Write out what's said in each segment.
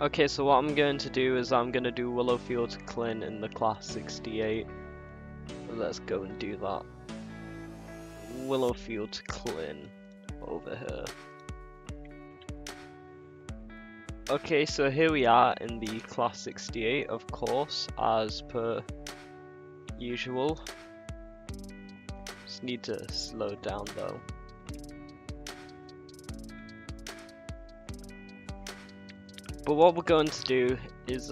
Okay, so what I'm going to do is I'm going to do Willowfield to Llyn in the class 68. Let's go and do that. Willowfield to Llyn over here. Okay, so here we are in the class 68, of course, as per usual. Just need to slow down though. But what we're going to do is,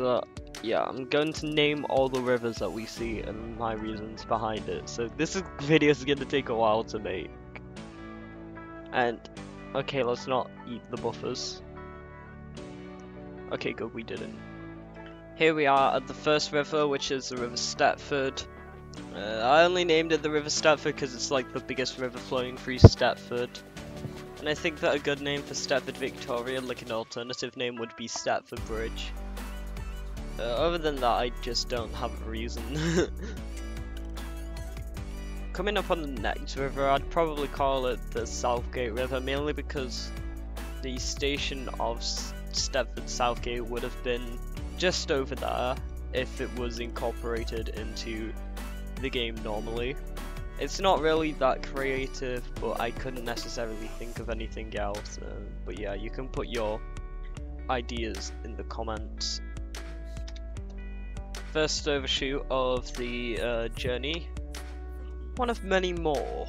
yeah, I'm going to name all the rivers that we see and my reasons behind it. So this video is going to take a while to make. And, okay, let's not eat the buffers. Okay, good, we didn't. Here we are at the first river, which is the river Stepford. I only named it the river Stepford because it's like the biggest river flowing through Stepford. And I think that a good name for Stepford Victoria, like an alternative name, would be Stepford Bridge. Other than that, I just don't have a reason. Coming up on the next river, I'd probably call it the Southgate River, mainly because the station of Stepford Southgate would have been just over there if it was incorporated into the game normally. It's not really that creative, but I couldn't necessarily think of anything else. But yeah, you can put your ideas in the comments. First overshoot of the journey. One of many more.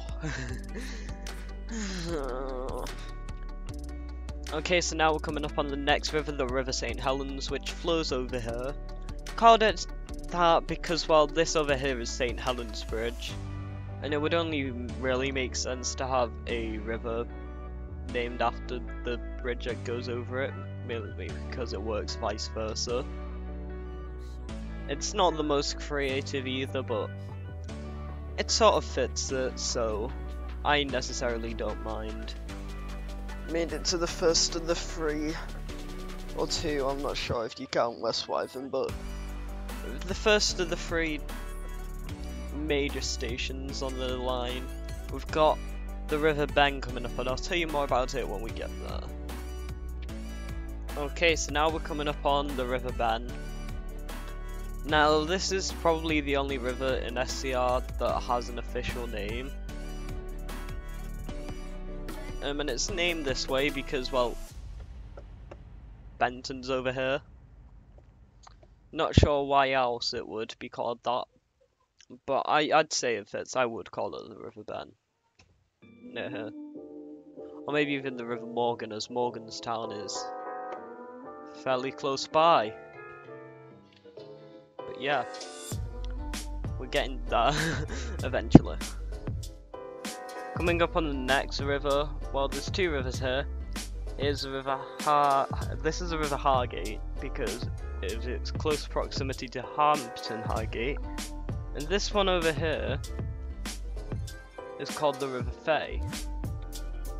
Okay, so now we're coming up on the next river, the River St. Helens, which flows over here. Called it that because, well, this over here is St. Helens Bridge. And it would only really make sense to have a river named after the bridge that goes over it, mainly because it works vice versa. It's not the most creative either, but it sort of fits it, so I necessarily don't mind. Made it to the first of the 3 or 2, I'm not sure if you count West Wyvern, but the first of the 3 major stations on the line. We've got the River Ben coming up, and I'll tell you more about it when we get there. Okay, so now we're coming up on the River Ben. Now this is probably the only river in SCR that has an official name. And it's named this way because, well, Benton's over here. Not sure why else it would be called that. But I'd say it fits. I would call it the River Ben. Near here. Or maybe even the River Morgan, as Morgan's town is fairly close by. But yeah, we're getting there eventually. Coming up on the next river, well, there's 2 rivers here. Here's the River This is the River Hargate because of its close proximity to Hampton Hargate. And this one over here is called the River Fay.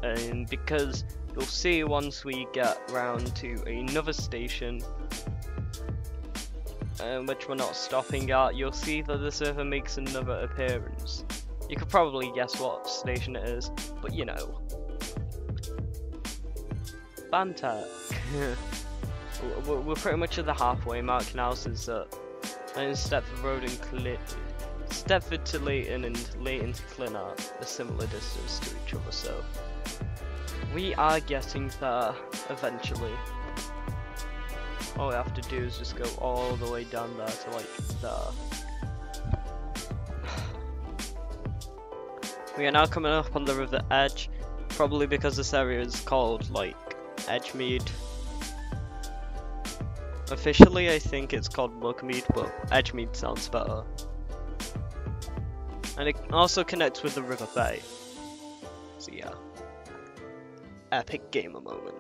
And because you'll see once we get round to another station, which we're not stopping at, you'll see that this river makes another appearance. You could probably guess what station it is, but you know. Banter. We're pretty much at the halfway mark now, since and Stepford Road and Stepford to Llyn and Llyn to Llyn are a similar distance to each other, so we are getting there eventually. All we have to do is just go all the way down there to like there. We are now coming up on the River Edge, probably because this area is called like Edgemead. Officially, I think it's called Mugmead, but Edgemead sounds better. And it also connects with the River Bay. So yeah. Epic gamer moment.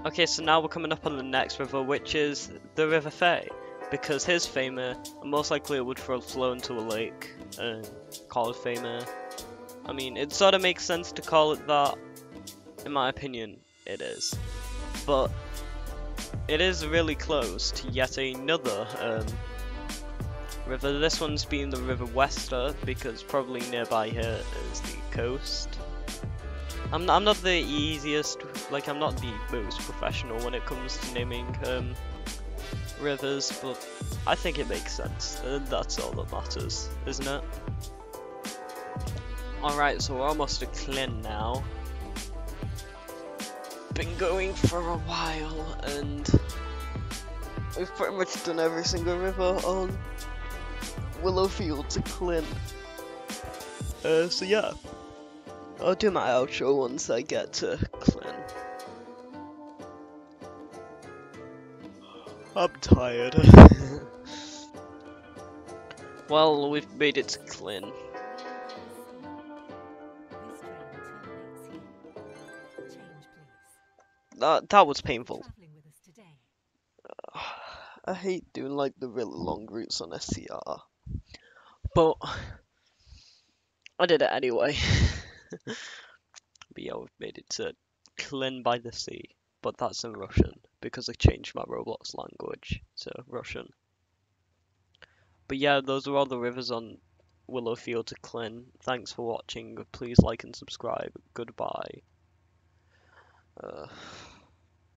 Okay, so now we're coming up on the next river, which is the River Fay. Because here's Faymere, and most likely it would flow into a lake, called Faymere. I mean, it sort of makes sense to call it that. In my opinion, it is. But it is really close to yet another river. This one's being the River Wester, because probably nearby here is the coast. I'm not the easiest, like I'm not the most professional when it comes to naming rivers, but I think it makes sense, and that's all that matters, isn't it? Alright, so we're almost at Llyn now. Been going for a while, and we've pretty much done every single river on Willowfield to Llyn. So yeah, I'll do my outro once I get to Llyn. I'm tired. Well, we've made it to Llyn. That was painful. I hate doing like the really long routes on SCR, but I did it anyway. But yeah, we've made it to Llyn by the sea, but that's in Russian because I changed my Roblox language to Russian. But yeah, those are all the rivers on Willowfield to Llyn. Thanks for watching. Please like and subscribe. Goodbye.